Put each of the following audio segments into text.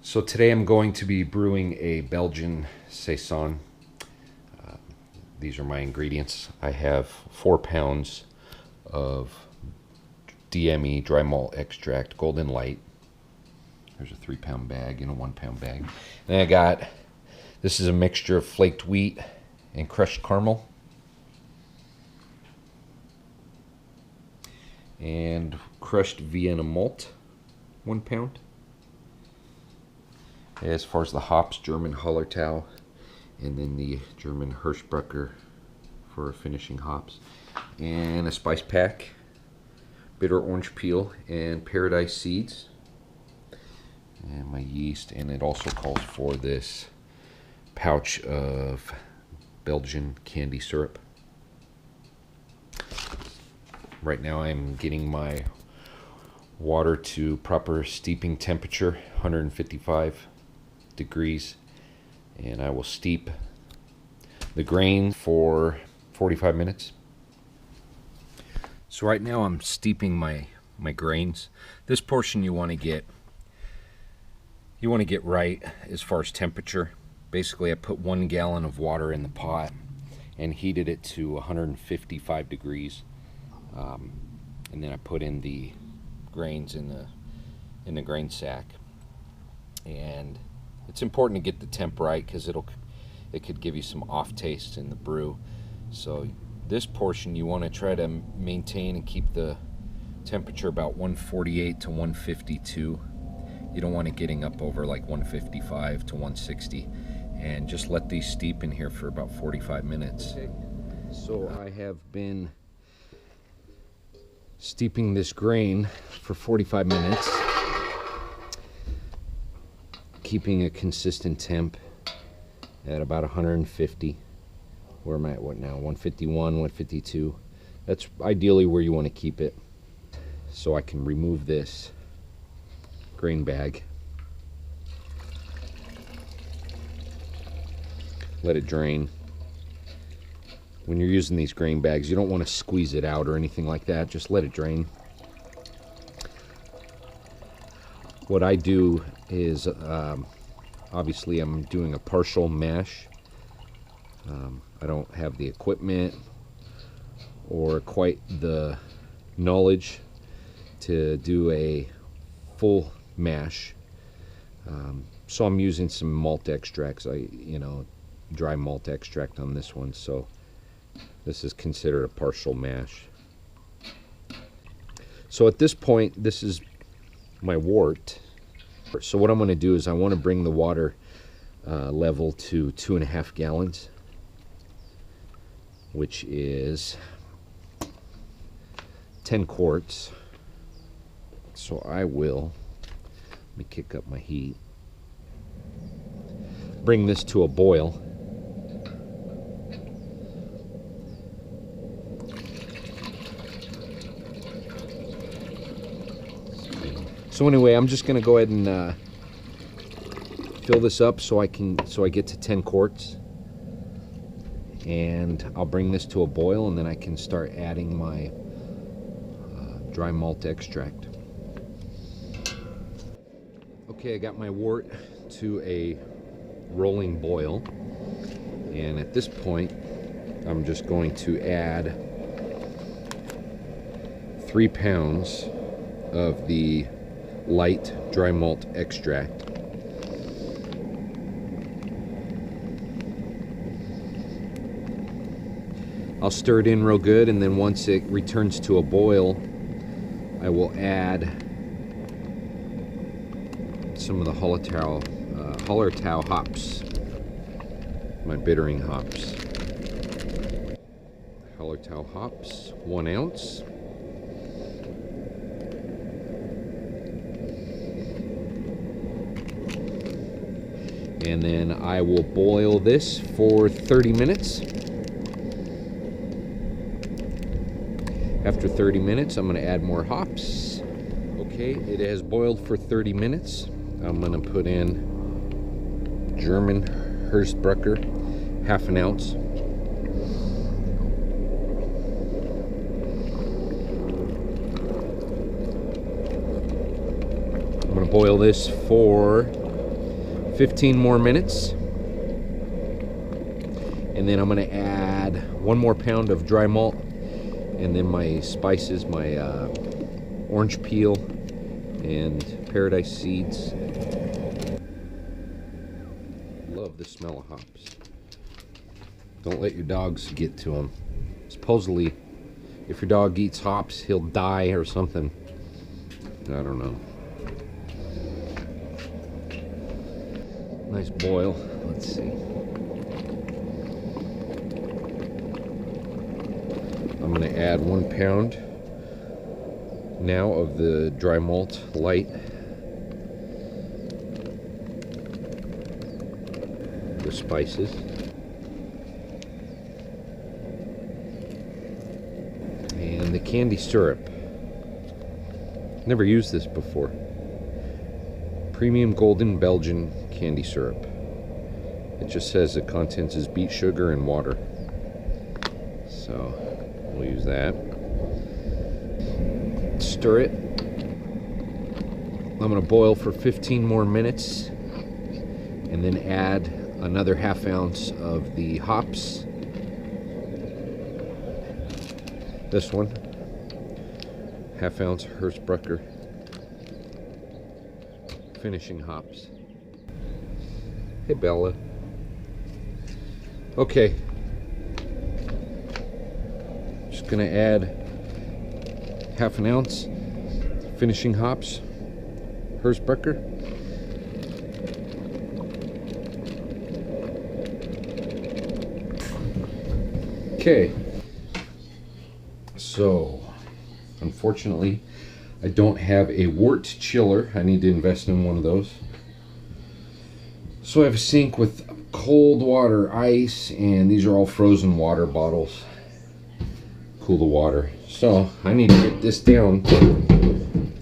So today I'm going to be brewing a Belgian Saison. These are my ingredients. I have 4 pounds of DME, dry malt extract, golden light. There's a 3-pound bag and a 1-pound bag. Then I got, this is a mixture of flaked wheat and crushed caramel. And crushed Vienna malt, 1 pound. As far as the hops, German Hallertau, and then the German Hersbrucker for finishing hops. And a spice pack, bitter orange peel and paradise seeds. And my yeast, and it also calls for this pouch of Belgian Candi Syrup. Right now I'm getting my water to proper steeping temperature, 155 degrees, and I will steep the grain for 45 minutes. So right now I'm steeping my grains. This portion you want to get right as far as temperature. Basically I put 1 gallon of water in the pot and heated it to 155 degrees. And then I put in the grains in the grain sack, and it's important to get the temp right because it could give you some off taste in the brew. So this portion you want to try to maintain and keep the temperature about 148 to 152. You don't want it getting up over like 155 to 160, and just let these steep in here for about 45 minutes. Okay. So I have been steeping this grain for 45 minutes, keeping a consistent temp at about 150. Where am I at what now? 151, 152. That's ideally where you want to keep it. So I can remove this grain bag, let it drain. When you're using these grain bags, you don't want to squeeze it out or anything like that. Just let it drain. What I do is, obviously I'm doing a partial mash. I don't have the equipment or quite the knowledge to do a full mash. So I'm using some malt extracts. Dry malt extract on this one. So this is considered a partial mash. So at this point, this is my wort. So what I'm going to do is I want to bring the water level to 2.5 gallons, which is 10 quarts. So I will, let me kick up my heat, bring this to a boil. So anyway, I'm just going to go ahead and fill this up so I get to 10 quarts, and I'll bring this to a boil, and then I can start adding my dry malt extract. Okay, I got my wort to a rolling boil, and at this point I'm just going to add 3 pounds of the light dry malt extract. I'll stir it in real good, and then once it returns to a boil, I will add some of the Hallertau hops, my bittering hops. Hallertau hops, 1 ounce. And then I will boil this for 30 minutes. After 30 minutes, I'm going to add more hops. Okay, it has boiled for 30 minutes. I'm going to put in German Hersbrucker, 1/2 ounce. I'm going to boil this for 15 more minutes. And then I'm going to add 1 more pound of dry malt, and then my spices, my orange peel and paradise seeds. Love the smell of hops. Don't let your dogs get to them. Supposedly, if your dog eats hops, he'll die or something. I don't know. Nice boil. Let's see. I'm going to add 1 pound now of the dry malt light. The spices. And the Candi Syrup. Never used this before. Premium golden Belgian Candi Syrup. It just says the contents is beet sugar and water. So we'll use that. Stir it. I'm going to boil for 15 more minutes and then add another ½ ounce of the hops. This one, ½ ounce Hersbrucker finishing hops. Hey Bella. Okay, just gonna add ½ ounce finishing hops, Hersbrucker. Okay, so unfortunately I don't have a wart chiller. I need to invest in one of those. So I have a sink with cold water, ice, and these are all frozen water bottles. Cool the water. So I need to get this down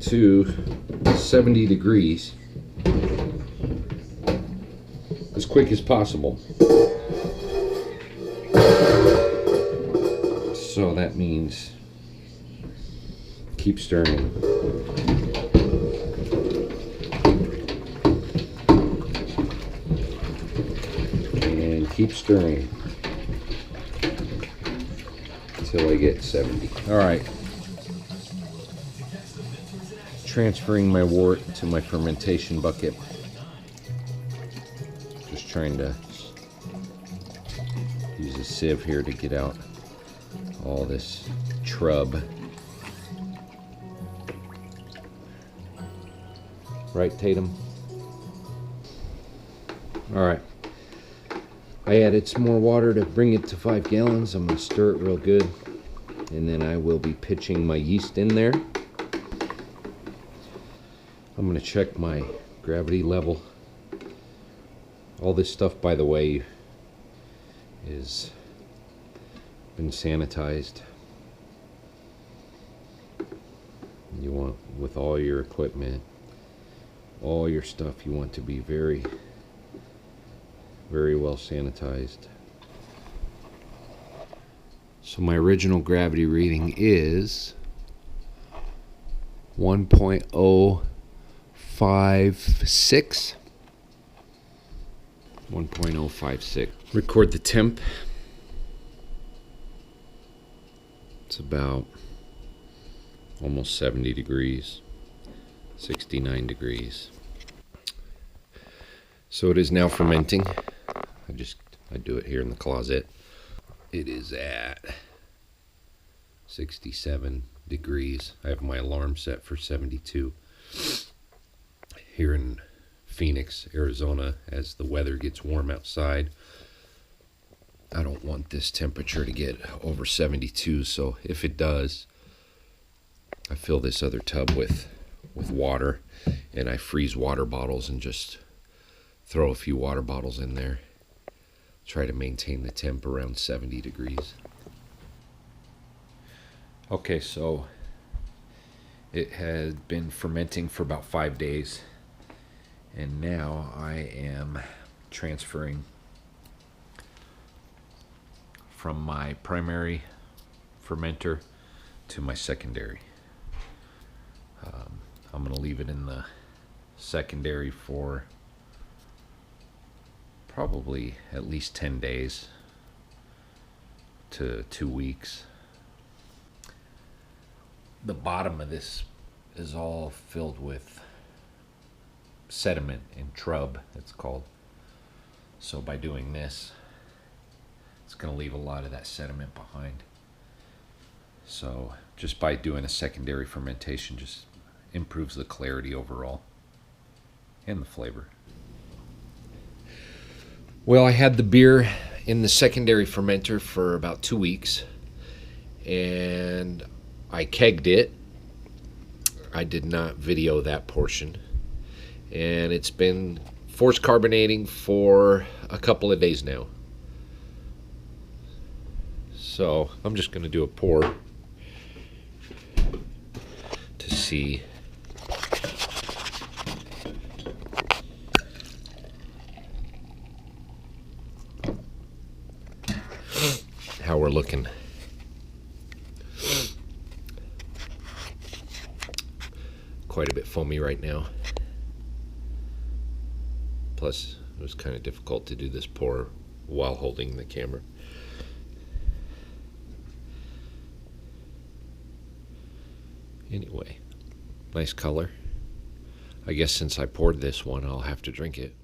to 70 degrees as quick as possible. So that means keep stirring. And keep stirring until I get 70. All right. Transferring my wort to my fermentation bucket. Just trying to use a sieve here to get out all this trub. Right, Tatum? Alright. I added some more water to bring it to 5 gallons. I'm going to stir it real good. And then I will be pitching my yeast in there. I'm going to check my gravity level. All this stuff, by the way, is been sanitized. You want, with all your equipment, all your stuff, you want to be very, very well sanitized. So my original gravity reading is 1.056. 1.056. Record the temp. It's about almost 70 degrees, 69 degrees. So it is now fermenting. I do it here in the closet. It is at 67 degrees. I have my alarm set for 72. Here in Phoenix, Arizona, as the weather gets warm outside, I don't want this temperature to get over 72, so if it does, I fill this other tub with water, and I freeze water bottles and just throw a few water bottles in there. Try to maintain the temp around 70 degrees. Okay, so it had been fermenting for about 5 days, and now I am transferring from my primary fermenter to my secondary. I'm going to leave it in the secondary for probably at least 10 days to 2 weeks. The bottom of this is all filled with sediment and trub, it's called. So by doing this, it's going to leave a lot of that sediment behind. So just by doing a secondary fermentation just improves the clarity overall and the flavor. Well, I had the beer in the secondary fermenter for about 2 weeks, and I kegged it. I did not video that portion, and it's been forced carbonating for a couple of days now. So I'm just going to do a pour to see how we're looking. Quite a bit foamy right now. Plus, it was kind of difficult to do this pour while holding the camera. Anyway, nice color. I guess since I poured this one, I'll have to drink it.